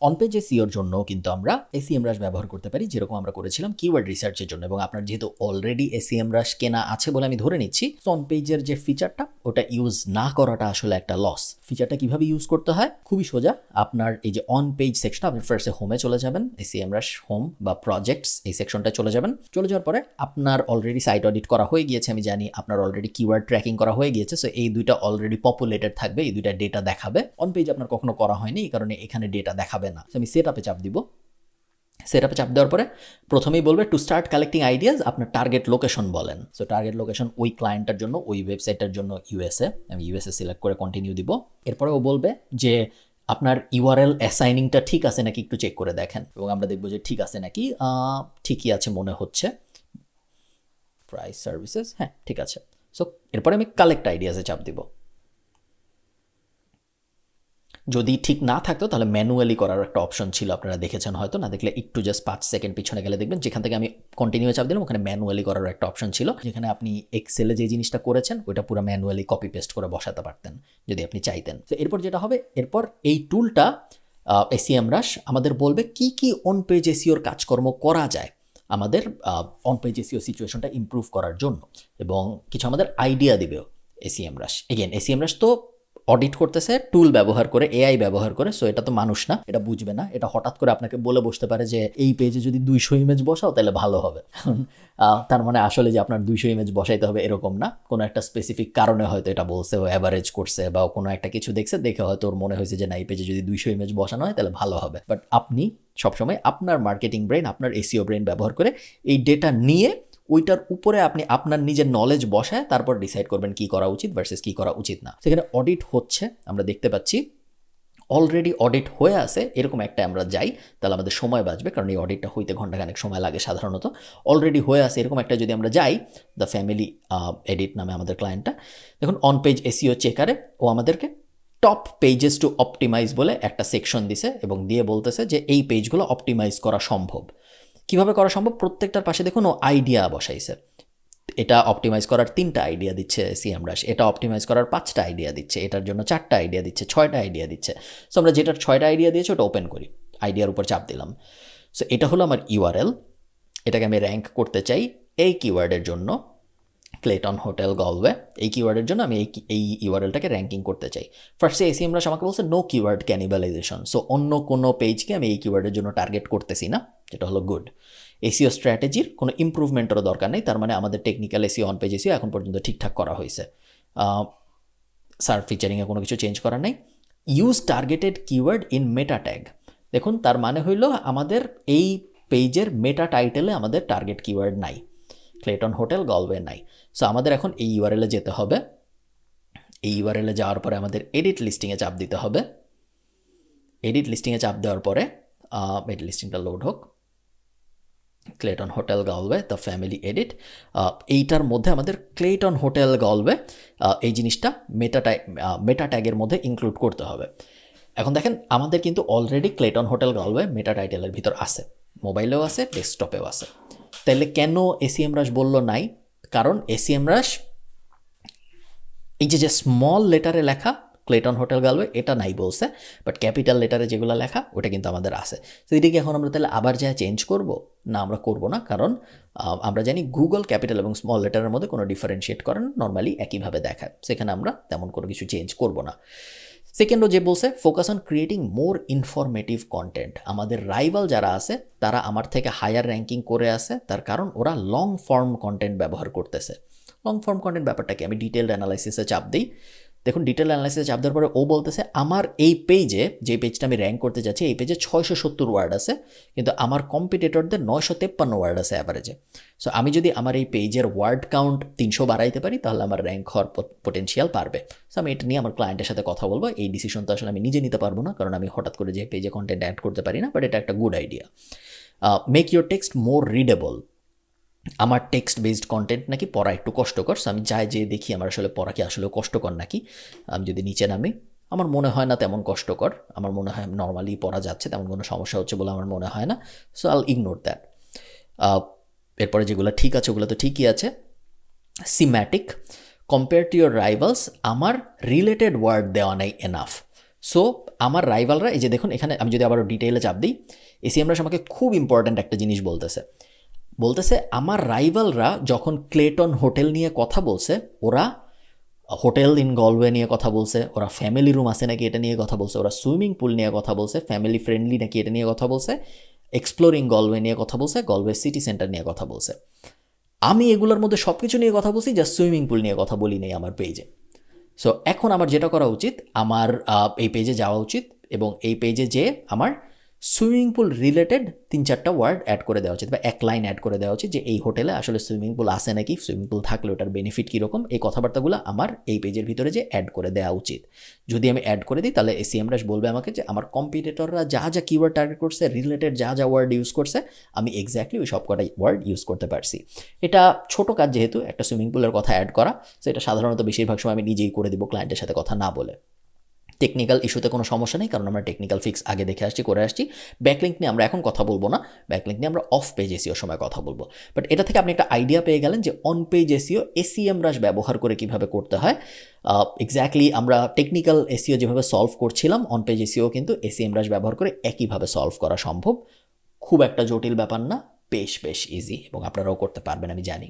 On page এসইওর জন্য কিন্তু আমরা SEMrush ব্যবহার করতে পারি, যেরকম আমরা করেছিলাম কিওয়ার্ড রিসার্চের জন্য। এবং আপনার যেহেতু অলরেডি SEMrush কেনা আছে বলে আমি ধরে নিচ্ছি, সো অন পেজের যে ফিচারটা ওটা ইউজ না করাটা আসলে একটা লস। ফিচারটা কিভাবে ইউজ করতে হয় খুবই সোজা। আপনার এই যে অন পেজ সেকশন, আপনি ফার্স্টে হোমে চলে যাবেন, SEMrush হোম বা প্রজেক্টস এই সেকশনটায় চলে যাবেন। চলে যাওয়ার পরে আপনার অলরেডি সাইট অডিট করা হয়ে গিয়েছে, আমি জানি আপনার অলরেডি কিওয়ার্ড ট্র্যাকিং করা হয়ে গিয়েছে, সো এই দুইটা অলরেডি পপুলেটেড থাকবে, এই দুইটা ডেটা দেখাবে। অন পেজ আপনার কখনো করা হয়নি, এই কারণে এখানে ডেটা দেখাবে না। আমি সেট আপে চাপ দিব। সেট আপে চাপ দেওয়ার পরে প্রথমেই বলবে টু স্টার্ট কালেক্টিং আইডিয়াজ, আপনার টার্গেট লোকেশন বলেন। সো টার্গেট লোকেশন ওই ক্লায়েন্টের জন্য, ওই ওয়েবসাইটের জন্য USA, আমি USA সিলেক্ট করে কন্টিনিউ দিব। এরপরে ও বলবে যে আপনার URL অ্যাসাইনিংটা ঠিক আছে নাকি একটু চেক করে দেখেন, এবং আমরা দেখবো যে ঠিক আছে নাকি। ঠিকই আছে মনে হচ্ছে। প্রাইস সার্ভিসেস, হ্যাঁ ঠিক আছে। সো এরপরে আমি কালেক্ট আইডিয়াসে চাপ দিব। যদি ঠিক না থাকতো তাহলে ম্যানুয়ালি করার একটা অপশন ছিল, আপনারা দেখেছেন হয়তো, না দেখলে একটু জাস্ট 5 সেকেন্ড পিছনে গেলে দেখবেন যেখান থেকে আমি কন্টিনিউ চাপ দিলাম ওখানে ম্যানুয়ালি করার একটা অপশন ছিল, যেখানে আপনি এক্সেলে যে জিনিসটা করেছেন ওইটা পুরো ম্যানুয়ালি কপি পেস্ট করে বসাতে পারতেন যদি আপনি চাইতেন। তো এরপর যেটা হবে, এরপর এই টুলটা SEMrush আমাদের বলবে কি কি অন পেজ এসইওর কাজকর্ম করা যায় আমাদের অন পেজ এসইও সিচুয়েশনটা ইমপ্রুভ করার জন্য, এবং কিছু আমাদের আইডিয়া দিবেও SEMrush। এগেন SEMrush তো অডিট করতেছে টুল ব্যবহার করে, AI ব্যবহার করে, সো এটা তো মানুষ না, এটা বুঝবে না। এটা হঠাৎ করে আপনাকে বলে বসতে পারে যে এই পেজে যদি 200 ইমেজ বসাও তাহলে ভালো হবে। তার মানে আসলে যে আপনার 200 ইমেজ বসাইতে হবে এরকম না, কোনো একটা স্পেসিফিক কারণে হয়তো এটা বলছে, ও অ্যাভারেজ করছে বা কোনো একটা কিছু দেখছে, দেখে হয়তো ওর মনে হয়েছে যে না এই পেজে যদি 200 ইমেজ বসানো হয় তাহলে ভালো হবে। বাট আপনি সবসময় আপনার মার্কেটিং ব্রেন, আপনার SEO ব্রেন ব্যবহার করে এই ডেটা নিয়ে ওইটার উপরে আপনি আপনার নিজের নলেজ বসায় তারপর ডিসাইড করবেন কি করা উচিত ভার্সেস কি করা উচিত না। সেখানে অডিট হচ্ছে, আমরা দেখতে পাচ্ছি অলরেডি অডিট হয়ে আছে, এরকম একটা আমরা যাই তাহলে আমাদের সময় বাঁচবে, কারণ এই অডিটটা হইতে ঘন্টাখানেক সময় লাগে সাধারণত। অলরেডি হয়ে আছে এরকম একটা যদি আমরা যাই, দ্য ফ্যামিলি এডিট নামে আমাদের ক্লায়েন্টটা, দেখুন অন পেজ SEO চেকারে ও আমাদেরকে টপ পেজেস টু অপটিমাইজ বলে একটা সেকশন দিছে, এবং দিয়ে বলতেছে যে এই পেজগুলো অপটিমাইজ করা সম্ভব। কিভাবে করা সম্ভব, প্রত্যেকটার পাশে দেখুন ও আইডিয়া বসাইছে। এটা অপটিমাইজ করার 3টা আইডিয়া দিচ্ছে SEMrush, এটা অপটিমাইজ করার 5টা আইডিয়া দিচ্ছে, এটার জন্য 4টা আইডিয়া দিচ্ছে, 6টা আইডিয়া দিচ্ছে। সো আমরা যেটার 6টা আইডিয়া দিয়েছি ওটা ওপেন করি, আইডিয়ার উপর চাপ দিলাম। সো এটা হলো আমার URL, এটাকে আমি র্যাঙ্ক করতে চাই এই কিওয়ার্ডের জন্য, ক্লেটন হোটেল গলওয়ে, এই কিওয়ার্ডের জন্য আমি এই URLটাকে র্যাঙ্কিং করতে চাই। ফার্স্টে SEMrush আমাকে বলছে নো কিওয়ার্ড ক্যানিবালাইজেশন, সো অন্য কোনো পেজকে আমি এই কিওয়ার্ডের জন্য টার্গেট করতেছি না, যেটা হলো গুড। SEO স্ট্র্যাটেজির কোনো ইম্প্রুভমেন্টেরও দরকার নেই, তার মানে আমাদের technical SEO on page SEO এখন পর্যন্ত ঠিকঠাক করা হয়েছে। সার্চ ফিচারিংয়ে কোনো কিছু চেঞ্জ করার নেই। Use targeted keyword in meta tag, দেখুন তার মানে হইল আমাদের এই পেজের মেটা টাইটেলে আমাদের টার্গেট কিওয়ার্ড নাই, ক্লেটন হোটেল গলওয়ে নাই। সো আমাদের এখন এই URL-এ যেতে হবে। এই URL-এ যাওয়ার পরে আমাদের এডিট লিস্টিংয়ে চাপ দিতে হবে। এডিট লিস্টিংয়ে চাপ দেওয়ার পরে এডিট লিস্টিংটা লোড হোক, Clayton hotel Galway the family edit, এইটার মধ্যে আমাদের ক্লেটন হোটেল গলওয়ে এই জিনিসটা মেটা ট্যাগের মধ্যে ইনক্লুড করতে হবে। এখন দেখেন আমাদের কিন্তু অলরেডি ক্লেটন হোটেল গলওয়ে মেটা টাইটেলের ভিতর আছে, মোবাইলেও আছে, ডেস্কটপেও আছে। তাহলে কেন SEMrush বলল নাই? কারণ SEMrush এই যে স্মল লেটারে লেখা ক্লেটন হোটেল গলওয়ে এটা নাই বলছে, বাট ক্যাপিটাল লেটারে যেগুলো লেখা ওটা কিন্তু আমাদের আছে। তো এটাকে এখন আমরা তাহলে আবার যা চেঞ্জ করব না, আমরা করব না, কারণ আমরা জানি গুগল ক্যাপিটাল এবং স্মল লেটারের মধ্যে কোনো ডিফারেন্সিয়েট করেন, নর্মালি একইভাবে দেখায়, সেখানে আমরা তেমন কোনো কিছু চেঞ্জ করব না। সেকেন্ডও যে বলছে focus on creating more informative content, আমাদের রাইভাল যারা আছে তারা আমার থেকে হায়ার র্যাঙ্কিং করে আছে, তার কারণ ওরা লং ফর্ম কন্টেন্ট ব্যবহার করতেছে। লং ফর্ম কন্টেন্ট ব্যাপারটাকে আমি ডিটেলড অ্যানালাইসিসে চাপ দিই। দেখুন ডিটেল অ্যানালাইসিসে চাপ দেওয়ার পরে ও বলতেছে আমার এই পেজে, যে পেজটা আমি র্যাঙ্ক করতে যাচ্ছি, এই পেজে 670 ওয়ার্ড আছে, কিন্তু আমার কম্পিটিটরদের 953 ওয়ার্ড আছে অ্যাভারেজে। সো আমি যদি আমার এই পেজের ওয়ার্ড কাউন্ট 300 বাড়াইতে পারি তাহলে আমার র্যাঙ্ক হওয়ার পোটেনশিয়াল পারবে। সো আমি এটা নিয়ে আমার ক্লায়েন্টের সাথে কথা বলবো। এই ডিসিশন তো আসলে আমি নিজে নিতে পারবো না, কারণ আমি হঠাৎ করে যে পেজে কন্টেন্ট অ্যাড করতে পারি না, বাট এটা একটা good idea. Make your text more readable, আমার টেক্সট বেসড কন্টেন্ট নাকি পড়া একটু কষ্টকর, সো আমি যাই যে দেখি আমার আসলে পড়া কি আসলে কষ্টকর নাকি। আমি যদি নিচে নামি, আমার মনে হয় না তেমন কষ্টকর, আমার মনে হয় নর্মালি পড়া যাচ্ছে, তেমন কোনো সমস্যা হচ্ছে বলে আমার মনে হয় না, সো আল ইগনোর দ্যাট। এরপরে যেগুলো ঠিক আছে ওগুলো তো ঠিকই আছে। সিম্যাটিক, কম্পেয়ার টু ইউর রাইভালস, আমার রিলেটেড ওয়ার্ড দেওয়া নেই এনাফ। সো আমার রাইভালরা, এই যে দেখুন এখানে আমি যদি আবার ডিটেইলে চাপ দিই, এসিএমরাশ আমাকে খুব ইম্পর্ট্যান্ট একটা জিনিস বলতেছে আমার রাইভালরা যখন ক্লেটন হোটেল নিয়ে কথা বলছে, ওরা হোটেল ইন গলওয়ে নিয়ে কথা বলছে, ওরা ফ্যামিলি রুম আছে নাকি এটা নিয়ে কথা বলছে, ওরা সুইমিং পুল নিয়ে কথা বলছে, ফ্যামিলি ফ্রেন্ডলি নাকি এটা নিয়ে কথা বলছে, এক্সপ্লোরিং গলওয়ে নিয়ে কথা বলছে, গলওয়ে সিটি সেন্টার নিয়ে কথা বলছে। আমি এগুলোর মধ্যে সব কিছু নিয়ে কথা বলছি, জাস্ট সুইমিং পুল নিয়ে কথা বলি নেই আমার পেজে। সো এখন আমার যেটা করা উচিত, আমার এই পেজে যাওয়া উচিত এবং এই পেজে যেয়ে আমার সুইমিং পুল রিলেটেড 3-4টা ওয়ার্ড অ্যাড করে দেওয়া উচিত, বা এক লাইন অ্যাড করে দেওয়া উচিত যে এই হোটেলে আসলে সুইমিং পুল আছে নাকি, সুইমিং পুল থাকলে ওটার বেনিফিট কীরকম, এই কথাবার্তাগুলো আমার এই পেজের ভিতরে যে অ্যাড করে দেওয়া উচিত। যদি আমি অ্যাড করে দিই তাহলে এসিএমরাশ বলবে আমাকে যে আমার কম্পিটিটররা যা যা কিওয়ার্ড টার্গেট করছে, রিলেটেড যা যা ওয়ার্ড ইউজ করছে, আমি এক্স্যাক্টলি ওই সব কটাই ওয়ার্ড ইউজ করতে পারছি। এটা ছোট কাজ, যেহেতু একটা সুইমিং পুলের কথা অ্যাড করা, সো এটা সাধারণত বেশিরভাগ সময় আমি নিজেই করে দিব, ক্লায়েন্টের সাথে কথা না বলে। টেকনিক্যাল ইস্যুতে কোনো সমস্যা নেই, কারণ আমরা টেকনিক্যাল ফিক্স আগে দেখে আসছি, করে আসছি। ব্যাকলিঙ্ক নিয়ে আমরা এখন কথা বলবো না, ব্যাকলিঙ্ক নিয়ে আমরা অফ পেজ এসিওর সময় কথা বলবো। বাট এটা থেকে আপনি একটা আইডিয়া পেয়ে গেলেন যে অন পেজ এসিও এসিএমরাশ ব্যবহার করে কিভাবে করতে হয়। এক্স্যাক্টলি আমরা টেকনিক্যাল এসিও যেভাবে সলভ করছিলাম, অন পেজ এসিও কিন্তু এসিএমরাশ ব্যবহার করে একইভাবে সলভ করা সম্ভব। খুব একটা জটিল ব্যাপার না, বেশ ইজি, এবং আপনারাও করতে পারবেন আমি জানি।